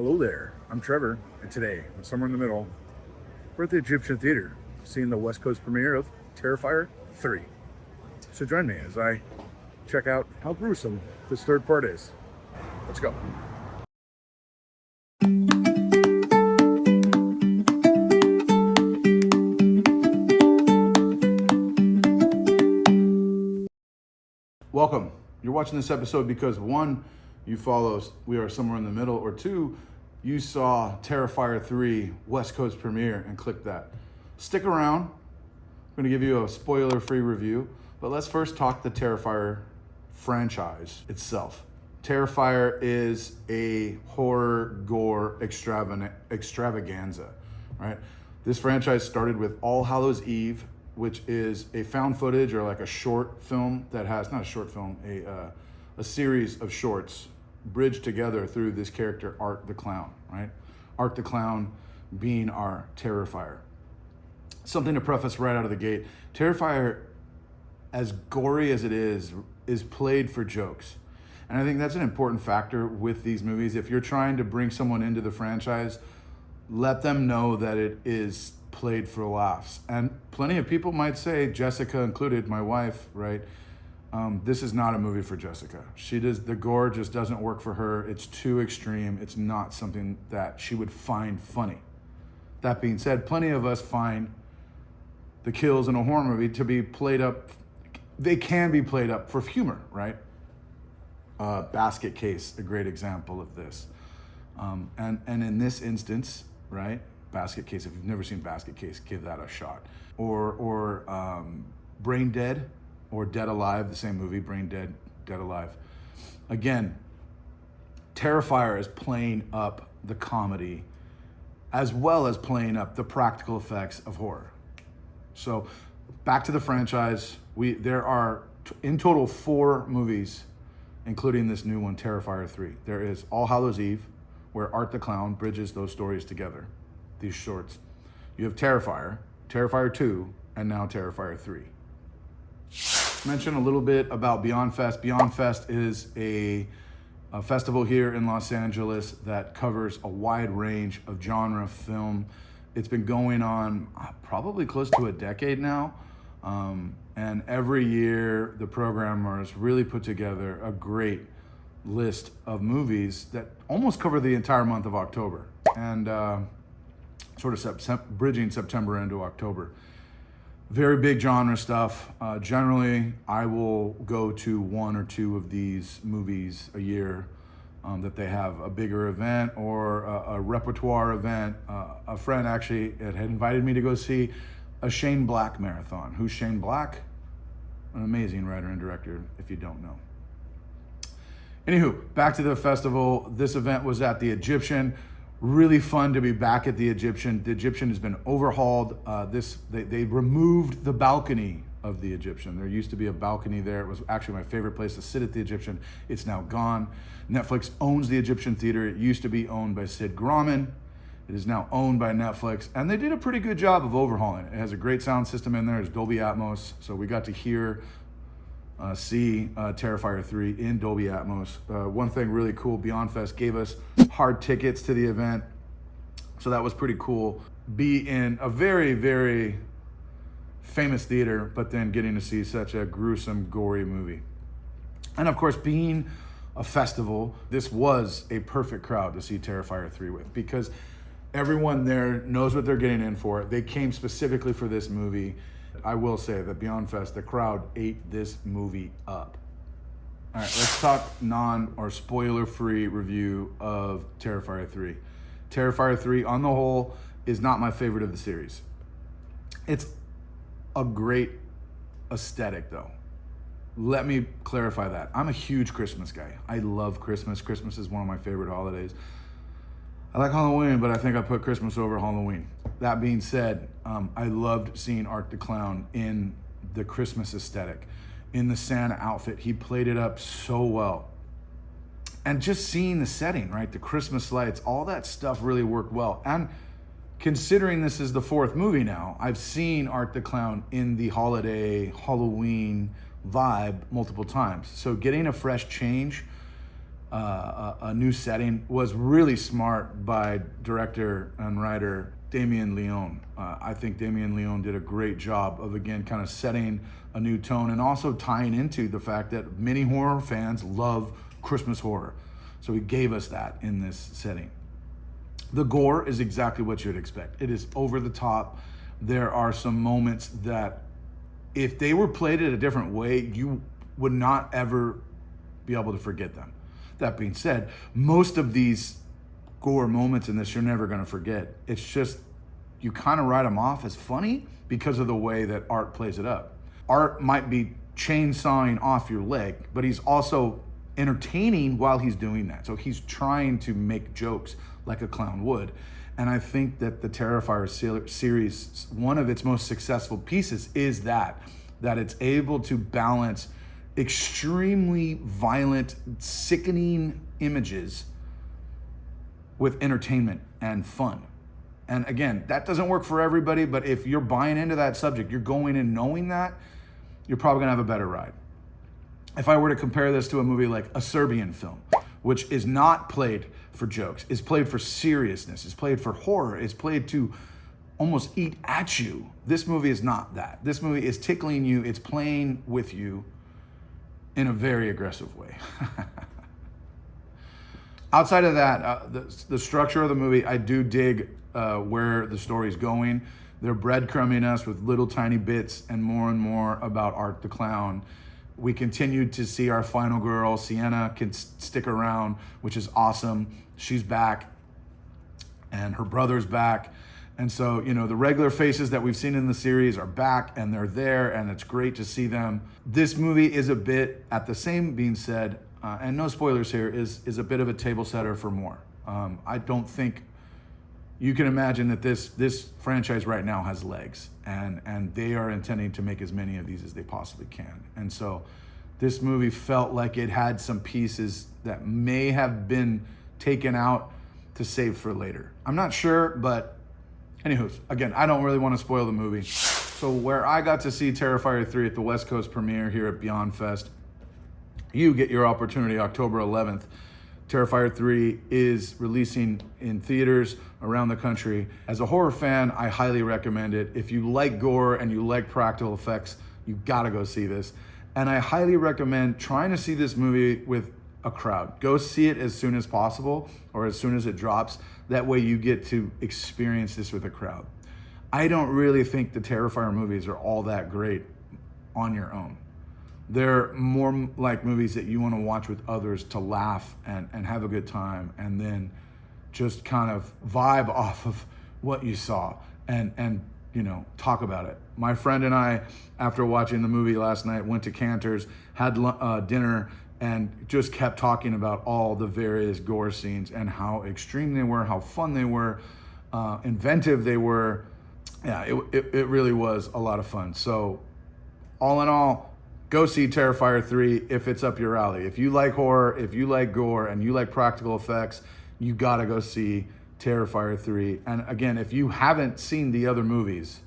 Hello there, I'm Trevor, and today, I'm somewhere in the middle, we're at the Egyptian Theater, seeing the West Coast premiere of Terrifier 3. So join me as I check out how gruesome this third part is. Let's go. Welcome. You're watching this episode because one, you follow We Are Somewhere in the Middle, or two, you saw Terrifier 3 West Coast premiere and clicked that. Stick around. I'm going to give you a spoiler-free review, but let's first talk the Terrifier franchise itself. Terrifier is a horror gore extravaganza, right? This franchise started with All Hallows Eve, which is a found footage or like a short film that has, not a short film, a series of shorts bridged together through this character, Art the Clown, right? Art the Clown being our Terrifier. Something to preface right out of the gate, Terrifier, as gory as it is played for jokes. And I think that's an important factor with these movies. If you're trying to bring someone into the franchise, let them know that it is played for laughs. And plenty of people might say, Jessica included, my wife, right? This is not a movie for Jessica. The gore just doesn't work for her. It's too extreme. It's not something that she would find funny. That being said, plenty of us find the kills in a horror movie to be played up. They can be played up for humor, right? Basket Case, a great example of this. And in this instance, right? Basket Case, if you've never seen Basket Case, give that a shot. Or Brain Dead, or Dead Alive, the same movie, Brain Dead, Dead Alive. Again, Terrifier is playing up the comedy as well as playing up the practical effects of horror. So back to the franchise, there are in total 4 movies, including this new one, Terrifier 3. There is All Hallows Eve, where Art the Clown bridges those stories together, these shorts. You have Terrifier, Terrifier 2, and now Terrifier 3. Mention a little bit about Beyond Fest. Beyond Fest is a festival here in Los Angeles that covers a wide range of genre film. It's been going on probably close to a decade now. And every year the programmers really put together a great list of movies that almost cover the entire month of October and sort of bridging September into October. Very big genre stuff. Generally, I will go to 1 or 2 of these movies a year that they have a bigger event or a repertoire event. A friend actually had invited me to go see a Shane Black marathon. Who's Shane Black? An amazing writer and director, if you don't know. Anywho, back to the festival. This event was at the Egyptian. Really fun to be back at the Egyptian. The Egyptian has been overhauled. They removed the balcony of the Egyptian. There used to be a balcony there. It was actually my favorite place to sit at the Egyptian. It's now gone. Netflix owns the Egyptian Theater. It used to be owned by Sid Grauman. It is now owned by Netflix, and they did a pretty good job of overhauling it. It has a great sound system in there. It's Dolby Atmos, so we got to see Terrifier 3 in Dolby Atmos. One thing really cool, Beyond Fest gave us hard tickets to the event, so that was pretty cool. Be in a very, very famous theater, but then getting to see such a gruesome, gory movie. And of course, being a festival, this was a perfect crowd to see Terrifier 3 with, because everyone there knows what they're getting in for. They came specifically for this movie. I will say that Beyond Fest, the crowd ate this movie up. All right, let's talk or spoiler-free review of Terrifier 3. Terrifier 3, on the whole, is not my favorite of the series. It's a great aesthetic, though. Let me clarify that. I'm a huge Christmas guy. I love Christmas. Christmas is one of my favorite holidays. I like Halloween, but I think I put Christmas over Halloween. That being said, I loved seeing Art the Clown in the Christmas aesthetic, in the Santa outfit. He played it up so well. And just seeing the setting, right? The Christmas lights, all that stuff really worked well. And considering this is the 4th movie now, I've seen Art the Clown in the holiday, Halloween vibe multiple times. So getting a fresh change a new setting was really smart by director and writer Damien Leone. I think Damien Leone did a great job of, again, kind of setting a new tone and also tying into the fact that many horror fans love Christmas horror. So he gave us that in this setting. The gore is exactly what you'd expect. It is over the top. There are some moments that if they were played it a different way, you would not ever be able to forget them. That being said, most of these gore moments in this you're never going to forget. It's just you kind of write them off as funny because of the way that Art plays it up. Art might be chainsawing off your leg, but he's also entertaining while he's doing that. So he's trying to make jokes like a clown would. And I think that the Terrifier series, one of its most successful pieces is that it's able to balance extremely violent, sickening images with entertainment and fun. And again, that doesn't work for everybody, but if you're buying into that subject, you're going in knowing that, you're probably gonna have a better ride. If I were to compare this to a movie like a Serbian film, which is not played for jokes, is played for seriousness, is played for horror, is played to almost eat at you. This movie is not that. This movie is tickling you, it's playing with you in a very aggressive way. Outside of that, the structure of the movie, I do dig where the story's going. They're breadcrumbing us with little tiny bits and more about Art the Clown. We continue to see our final girl, Sienna, can stick around, which is awesome. She's back, and her brother's back. And so, you know, the regular faces that we've seen in the series are back, and they're there, and it's great to see them. This movie is a bit, at the same being said, and no spoilers here, is a bit of a table setter for more. I don't think you can imagine that this franchise right now has legs, and they are intending to make as many of these as they possibly can. And so this movie felt like it had some pieces that may have been taken out to save for later. I'm not sure, but anywho, again, I don't really want to spoil the movie. So where I got to see Terrifier 3 at the West Coast premiere here at Beyond Fest, you get your opportunity October 11th. Terrifier 3 is releasing in theaters around the country. As a horror fan, I highly recommend it. If you like gore and you like practical effects, you gotta go see this. And I highly recommend trying to see this movie with a crowd. Go see it as soon as possible or as soon as it drops. That way you get to experience this with a crowd. I don't really think the Terrifier movies are all that great on your own. They're more like movies that you want to watch with others to laugh and have a good time and then just kind of vibe off of what you saw and you know, talk about it. My friend and I, after watching the movie last night, went to Cantor's, had dinner, and just kept talking about all the various gore scenes and how extreme they were, how fun they were, inventive they were. Yeah, it really was a lot of fun. So all in all, go see Terrifier 3 if it's up your alley. If you like horror, if you like gore, and you like practical effects, you gotta go see Terrifier 3. And again, if you haven't seen the other movies,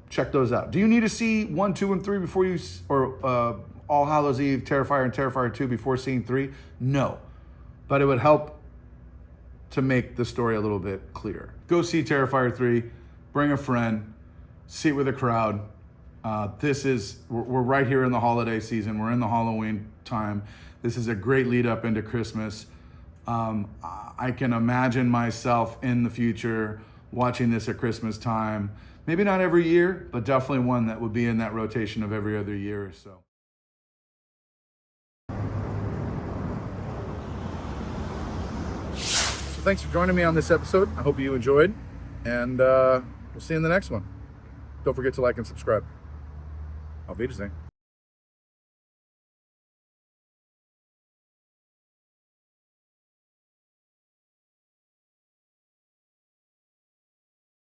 check those out. Do you need to see 1, 2, and 3 before you, or All Hallows Eve, Terrifier, and Terrifier 2 before seeing 3? No. But it would help to make the story a little bit clearer. Go see Terrifier 3, bring a friend, see it with a crowd. We're right here in the holiday season. We're in the Halloween time. This is a great lead up into Christmas. I can imagine myself in the future watching this at Christmas time. Maybe not every year, but definitely one that would be in that rotation of every other year or so. So thanks for joining me on this episode. I hope you enjoyed, and we'll see you in the next one. Don't forget to like and subscribe. Auf Wiedersehen.